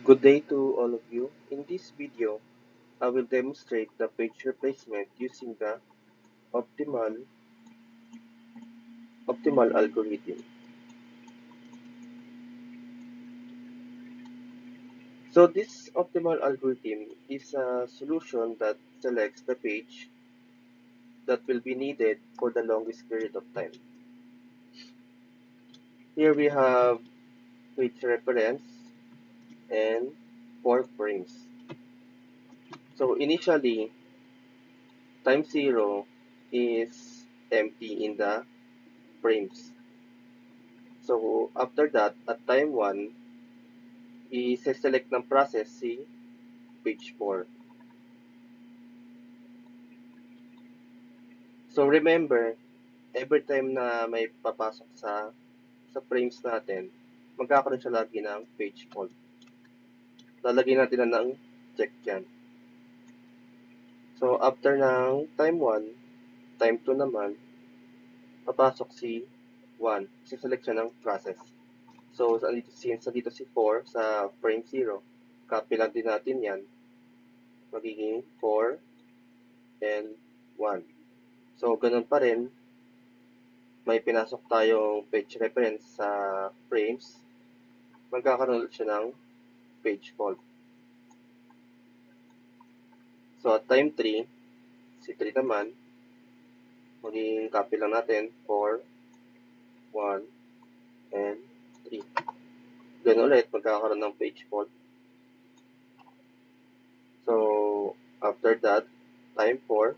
Good day to all of you. In this video, I will demonstrate the page replacement using the optimal algorithm. So this optimal algorithm is a solution that selects the page that will be needed for the longest period of time. Here we have page reference and 4 frames. So initially, time 0 is empty in the frames. So after that, at time 1, i-select ng process si page 4. So remember, every time na may papasok sa frames natin, magkakaroon siya lagi ng page fault. Lalagyan natin na ng check dyan. So after ng time 1, time 2 naman, papasok si 1. Siselect siya ng process. So since nandito si 4 sa frame 0, copy lang din natin yan. Magiging 4 and 1. So ganun pa rin, may pinasok tayong page reference sa frames, magkakaroon ulit siya ng page fault. So at time 3, si 3 naman, magiging copy lang natin 4, 1, and 3. Ganun ulit, magkakaroon ng page fault. So after that, time 4,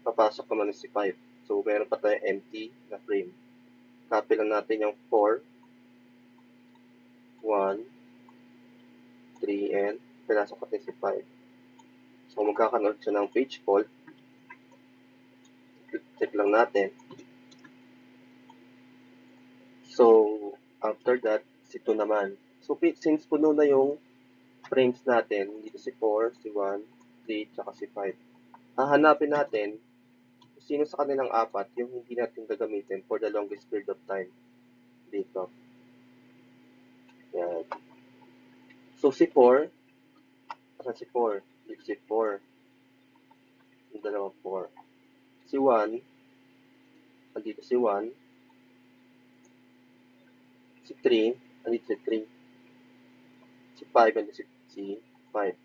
papasok naman si 5. So meron pa tayong empty na frame. Copy lang natin yung 4, 1, 3, and pinasok natin si 5. So magkakaroon siya ng page fault. Check lang natin. So after that, si 2 naman. So since puno na yung frames natin, dito si 4, si 1, 3, tsaka si 5. Hahanapin natin kung sino sa kanilang apat yung hindi natin gagamitin for the longest period of time. Dito. Yan. So si 4, asan si 4? Dito si 4. Yung dalawang 4. Si 1, andito si 1. Si 3, andito si 3. Si 5, andito si 5.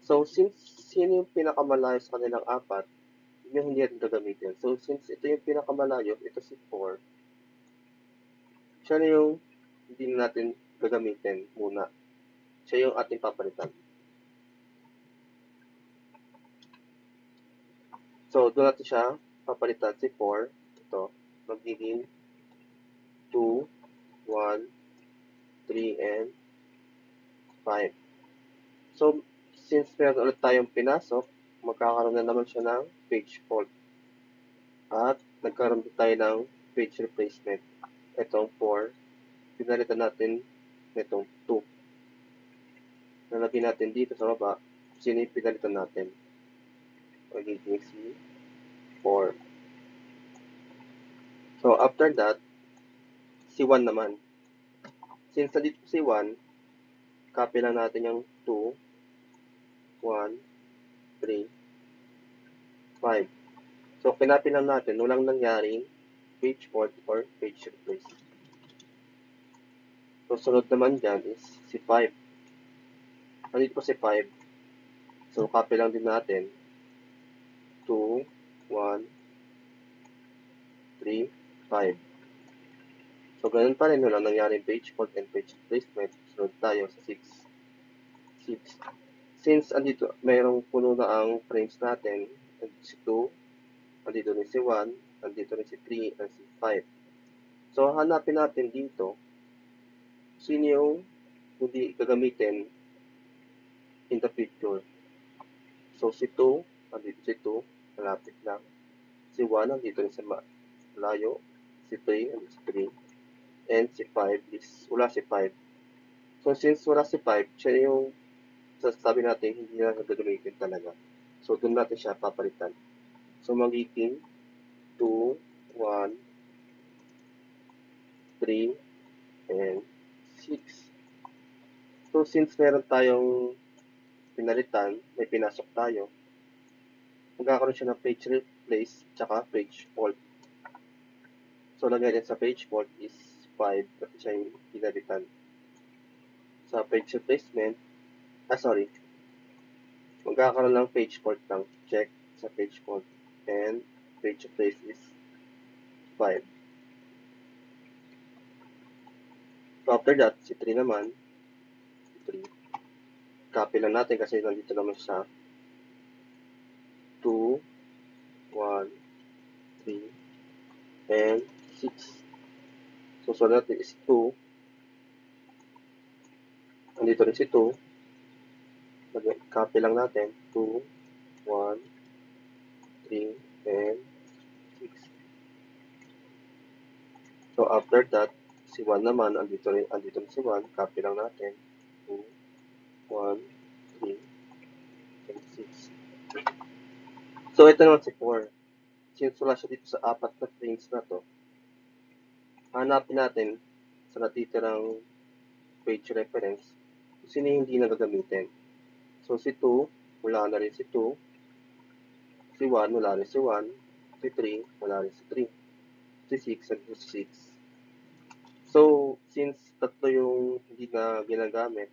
So since sino yung pinakamalayo sa kanilang apat, yung hindi natin gagamitin. So since ito yung pinakamalayo, ito si 4, siya na yung hindi natin gagamitin muna. Siya yung ating papalitan. So doon natin siya papalitan si 4. Ito, magiging 2, 1, 3, and 5. So since meron ulit tayong pinasok, magkakaroon na naman siya ng page fault. At nagkaroon din tayo ng page replacement. Itong 4, pinalitan natin itong 2. Nalagyan natin dito sa baba, sino yung pinalitan natin. Magiging si 4. So after that, si 1 naman. Since nandito si 1, copy lang natin yung 2, 1, 3, 5. So kinopy lang natin, walang nangyaring page fault or page replace. So sunod naman dyan is si 5. Nandito po si 5. So copy lang din natin 2, 1, 3, 5. So ganun pa rin, walang nangyaring page fault and page replacement. Sunod tayo sa 6. 6. Since andito, mayroong puno na ang frames natin, andito si 2, andito rin si 1, andito rin si 3, and si 5. So hanapin natin dito, sino yung hindi gagamitin in the future. So si 2, andito si 2, malapit lang. Si 1, andito rin sa malayo. Si 3, andito si 3. And si 5 is, wala si 5. So since wala si 5, siya yung sasabi natin hindi na gagamitin talaga. So doon natin siya papalitan. So magiging 2, 1, 3, and 6. So, since meron tayong pinalitan, may pinasok tayo, magkakaroon siya ng page replace tsaka page fault. So, lagay din sa page fault is 5 kasi siya yung pinalitan. Sa page replacement, magkakaroon ng page fault lang. Check sa page fault. And page replace is 5. So, after that, si 3 naman, 3. Copy lang natin kasi nandito naman siya 2, 1, 3, and 6. So, sunod natin is 2. Nandito rin si 2. Copy lang natin. 2, 1, 3, and 6. So, after that, si 1 naman, andito rin si 1. Copy lang natin. 2, 1, 3, and 6. So, ito naman si 4. Since wala siya dito sa 4 na frames na to, hanapin natin sa natitirang page reference kung sino yung hindi na gagamitin. So, si 2, wala na rin si 2. Si 1, wala rin si 1. Si 3, wala rin si 3. Si 6, nandito si 6. So, since tatlo yung hindi na ginagamit,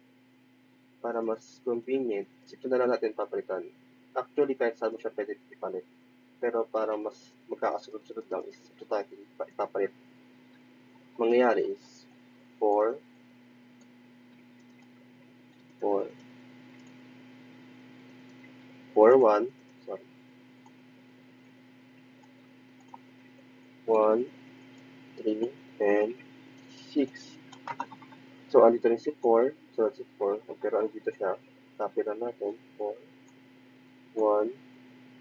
para mas convenient, ito na lang natin papalitan. Actually, kahit saan mo siya pwede ipalit. Pero para mas magkakasunod-sunod lang is ito tayo ipapalit. Mangyayari is 4, 4, 4, 1, sorry, 1, 3, and 6. So, andito rin si 4. So, si 4. Pero andito siya. Copy lang natin. 4, 1,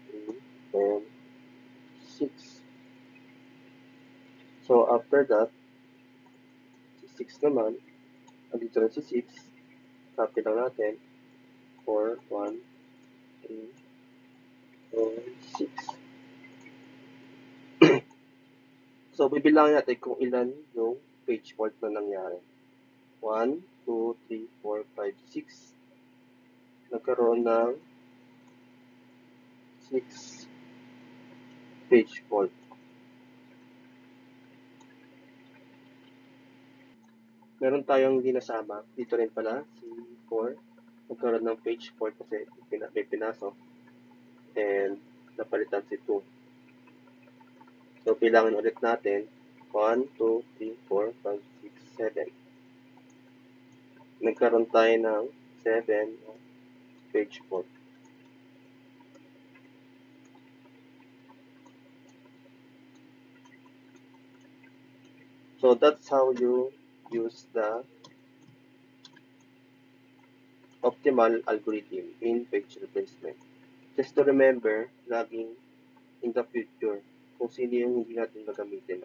3, and 6. So, after that, si 6 naman, andito rin si 6. Copy lang natin. 4, 1, 3, and 6. So, bibilangin natin kung ilan yung page fault na nangyari. 1, 2, 3, 4, 5, 6. Nagkaroon ng 6 page fault. Meron tayong hindi nasama. Dito rin pala, si 4. Nagkaroon ng page fault kasi may pinasok. And napalitan si 2. So, bilangin ulit natin. 1, 2, 3, 4, 5, 6, 7. Nagkaroon tayo ng 7 page fault. So, that's how you use the optimal algorithm in page replacement. Just to remember, laging in the future, kung sino yung hindi natin gagamitin.